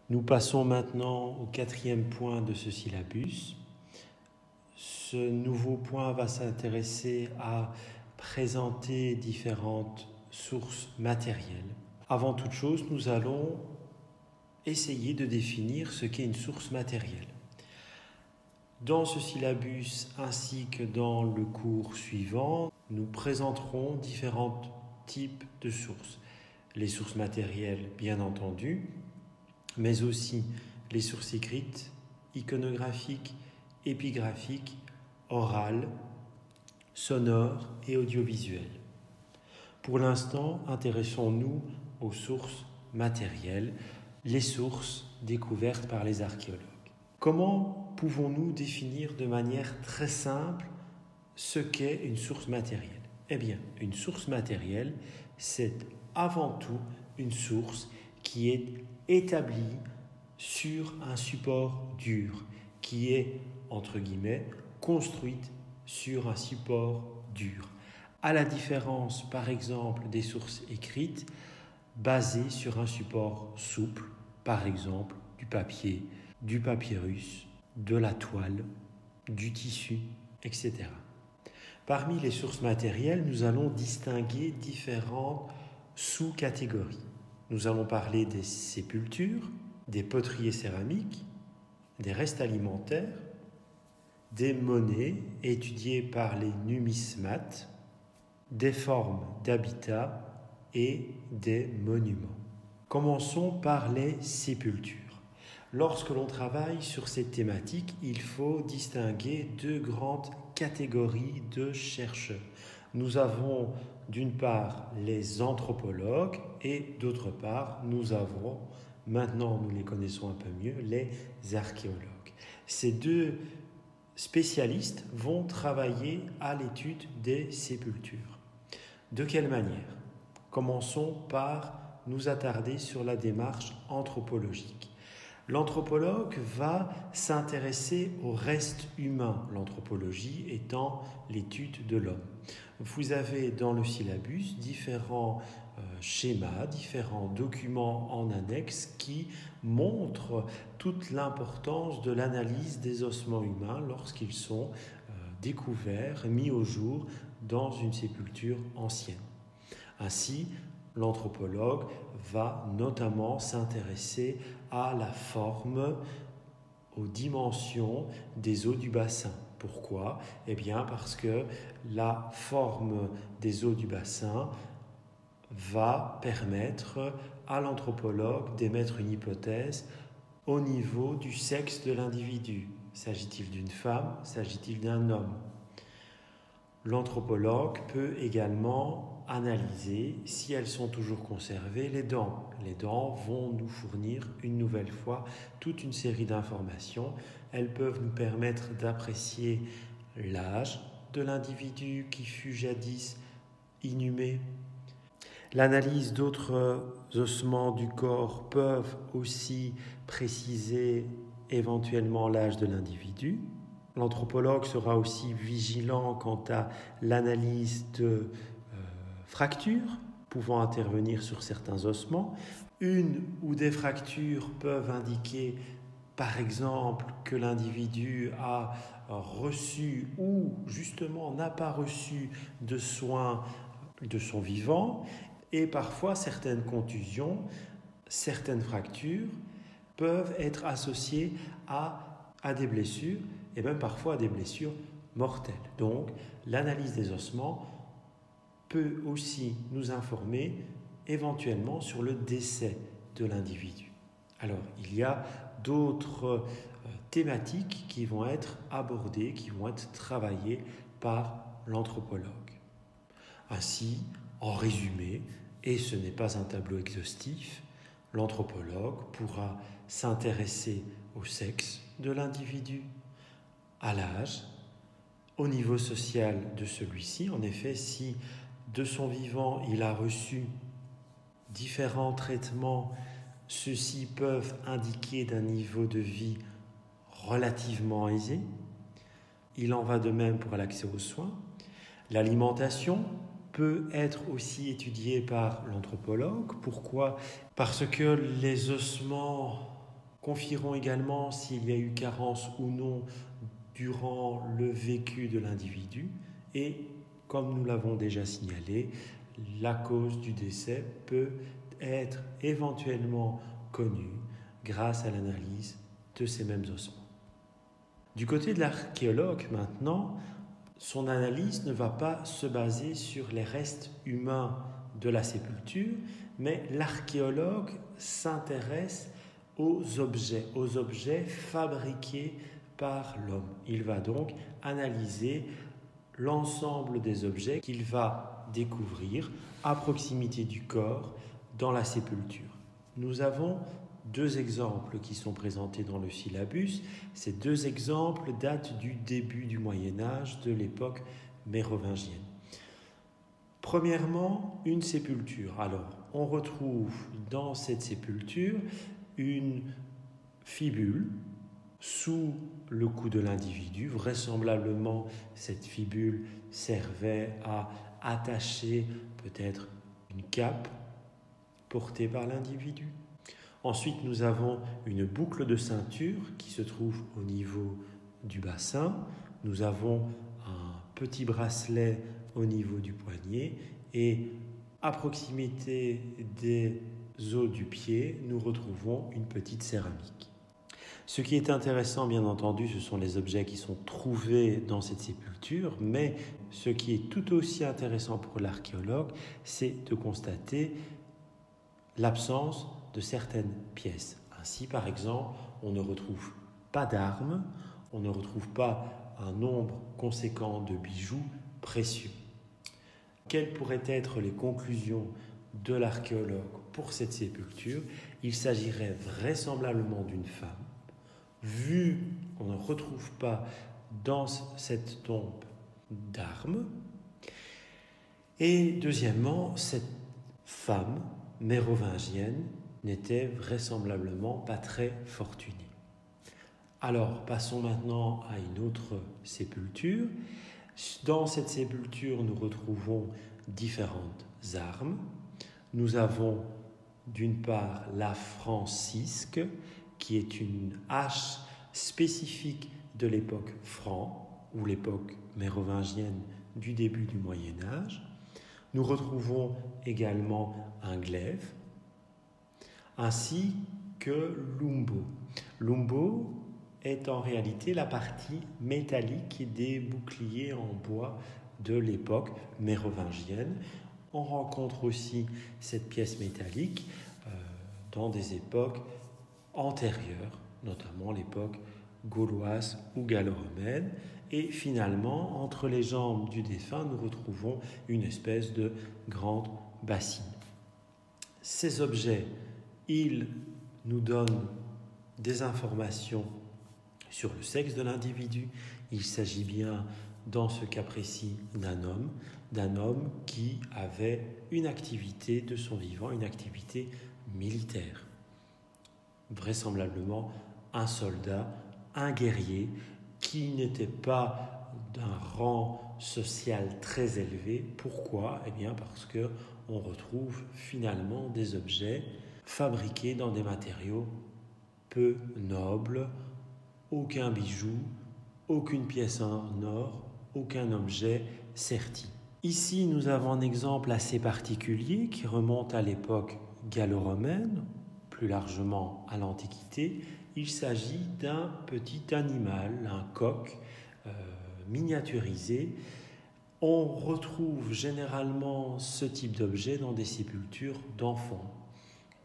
Nous passons maintenant au 4e point de ce syllabus. Ce nouveau point va s'intéresser à présenter différentes sources matérielles. Avant toute chose, nous allons essayer de définir ce qu'est une source matérielle. Dans ce syllabus ainsi que dans le cours suivant, nous présenterons différents types de sources. Les sources matérielles, bien entendu, mais aussi les sources écrites, iconographiques, épigraphiques, orales, sonores et audiovisuelles. Pour l'instant, intéressons-nous aux sources matérielles, les sources découvertes par les archéologues. Comment pouvons-nous définir de manière très simple ce qu'est une source matérielle ? Eh bien, une source matérielle, c'est avant tout une source qui est établie sur un support dur, qui est, entre guillemets, construite sur un support dur. À la différence, par exemple, des sources écrites basées sur un support souple, par exemple du papier, du papyrus, de la toile, du tissu, etc. Parmi les sources matérielles, nous allons distinguer différentes sous-catégories. Nous allons parler des sépultures, des poteries céramiques, des restes alimentaires, des monnaies étudiées par les numismates, des formes d'habitat et des monuments. Commençons par les sépultures. Lorsque l'on travaille sur cette thématique, il faut distinguer deux grandes catégories de chercheurs. Nous avons d'une part les anthropologues et d'autre part nous avons, maintenant nous les connaissons un peu mieux, les archéologues. Ces deux spécialistes vont travailler à l'étude des sépultures. De quelle manière ? Commençons par nous attarder sur la démarche anthropologique. L'anthropologue va s'intéresser au reste humain, l'anthropologie étant l'étude de l'homme. Vous avez dans le syllabus différents schémas, différents documents en annexe qui montrent toute l'importance de l'analyse des ossements humains lorsqu'ils sont découverts, mis au jour dans une sépulture ancienne. Ainsi, l'anthropologue va notamment s'intéresser à la forme, aux dimensions des os du bassin. Pourquoi ? Eh bien parce que la forme des os du bassin va permettre à l'anthropologue d'émettre une hypothèse au niveau du sexe de l'individu. S'agit-il d'une femme ? S'agit-il d'un homme ? L'anthropologue peut également analyser, si elles sont toujours conservées, les dents. Les dents vont nous fournir une nouvelle fois toute une série d'informations. Elles peuvent nous permettre d'apprécier l'âge de l'individu qui fut jadis inhumé. L'analyse d'autres ossements du corps peuvent aussi préciser éventuellement l'âge de l'individu. L'anthropologue sera aussi vigilant quant à l'analyse de fractures pouvant intervenir sur certains ossements. Une ou des fractures peuvent indiquer, par exemple, que l'individu a reçu ou justement n'a pas reçu de soins de son vivant. Et parfois, certaines contusions, certaines fractures peuvent être associées à des blessures et même parfois à des blessures mortelles. Donc, l'analyse des ossements peut aussi nous informer éventuellement sur le décès de l'individu. Alors, il y a d'autres thématiques qui vont être abordées, qui vont être travaillées par l'anthropologue. Ainsi, en résumé, et ce n'est pas un tableau exhaustif, l'anthropologue pourra s'intéresser au sexe de l'individu, à l'âge, au niveau social de celui-ci. En effet, si de son vivant il a reçu différents traitements, ceux-ci peuvent indiquer d'un niveau de vie relativement aisé. Il en va de même pour l'accès aux soins. L'alimentation peut être aussi étudiée par l'anthropologue. Pourquoi ? Parce que les ossements confieront également s'il y a eu carence ou non durant le vécu de l'individu et, comme nous l'avons déjà signalé, la cause du décès peut être éventuellement connue grâce à l'analyse de ces mêmes ossements. Du côté de l'archéologue maintenant, son analyse ne va pas se baser sur les restes humains de la sépulture, mais l'archéologue s'intéresse aux objets fabriqués par l'homme. Il va donc analyser l'ensemble des objets qu'il va découvrir à proximité du corps dans la sépulture. Nous avons 2 exemples qui sont présentés dans le syllabus. Ces 2 exemples datent du début du Moyen-Âge, de l'époque mérovingienne. Premièrement, une sépulture. Alors, on retrouve dans cette sépulture une fibule sous le cou de l'individu. Vraisemblablement, cette fibule servait à attacher peut-être une cape portée par l'individu. Ensuite, nous avons une boucle de ceinture qui se trouve au niveau du bassin. Nous avons un petit bracelet au niveau du poignet et à proximité des os du pied, nous retrouvons une petite céramique. Ce qui est intéressant, bien entendu, ce sont les objets qui sont trouvés dans cette sépulture, mais ce qui est tout aussi intéressant pour l'archéologue, c'est de constater l'absence de certaines pièces. Ainsi, par exemple, on ne retrouve pas d'armes, on ne retrouve pas un nombre conséquent de bijoux précieux. Quelles pourraient être les conclusions de l'archéologue pour cette sépulture? Il s'agirait vraisemblablement d'une femme. Vu qu'on ne retrouve pas dans cette tombe d'armes. Et deuxièmement, cette femme mérovingienne n'était vraisemblablement pas très fortunée. Alors, passons maintenant à une autre sépulture. Dans cette sépulture, nous retrouvons différentes armes. Nous avons d'une part la francisque, qui est une hache spécifique de l'époque franc, ou l'époque mérovingienne du début du Moyen-Âge. Nous retrouvons également un glaive, ainsi que l'umbo. L'umbo est en réalité la partie métallique des boucliers en bois de l'époque mérovingienne. On rencontre aussi cette pièce métallique dans des époques antérieures, notamment l'époque gauloise ou gallo-romaine. Et finalement, entre les jambes du défunt, nous retrouvons une espèce de grande bassine. Ces objets, ils nous donnent des informations sur le sexe de l'individu. Il s'agit bien, dans ce cas précis, d'un homme qui avait une activité de son vivant, une activité militaire. Vraisemblablement un soldat, un guerrier qui n'était pas d'un rang social très élevé. Pourquoi ? Eh bien parce qu'on retrouve finalement des objets fabriqués dans des matériaux peu nobles, aucun bijou, aucune pièce en or, aucun objet serti. Ici, nous avons un exemple assez particulier qui remonte à l'époque gallo-romaine, plus largement à l'Antiquité. Il s'agit d'un petit animal, un coq miniaturisé. On retrouve généralement ce type d'objet dans des sépultures d'enfants.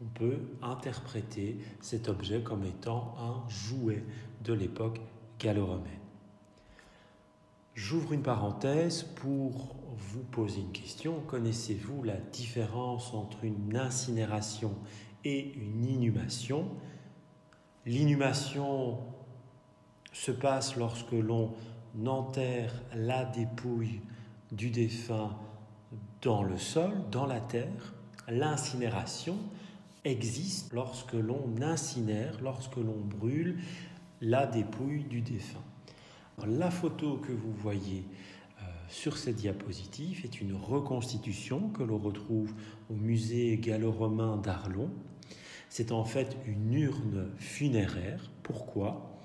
On peut interpréter cet objet comme étant un jouet de l'époque gallo-romaine. J'ouvre une parenthèse pour vous poser une question. Connaissez-vous la différence entre une incinération et une inhumation? L'inhumation se passe lorsque l'on enterre la dépouille du défunt dans le sol, dans la terre. L'incinération existe lorsque l'on incinère, lorsque l'on brûle la dépouille du défunt. Alors, la photo que vous voyez sur cette diapositive est une reconstitution que l'on retrouve au musée gallo-romain d'Arlon. C'est en fait une urne funéraire. Pourquoi ?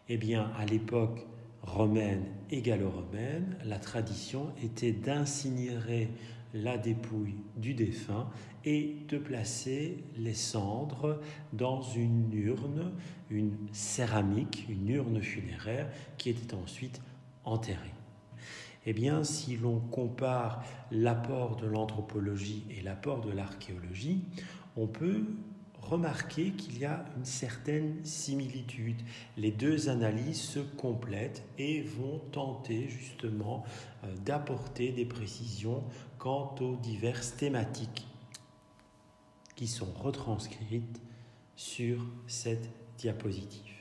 Eh bien, à l'époque romaine et gallo-romaine, la tradition était d'incinérer la dépouille du défunt et de placer les cendres dans une urne, une céramique, une urne funéraire qui était ensuite enterrée. Eh bien, si l'on compare l'apport de l'anthropologie et l'apport de l'archéologie, on peut remarquer qu'il y a une certaine similitude. Les deux analyses se complètent et vont tenter justement d'apporter des précisions quant aux diverses thématiques qui sont retranscrites sur cette diapositive.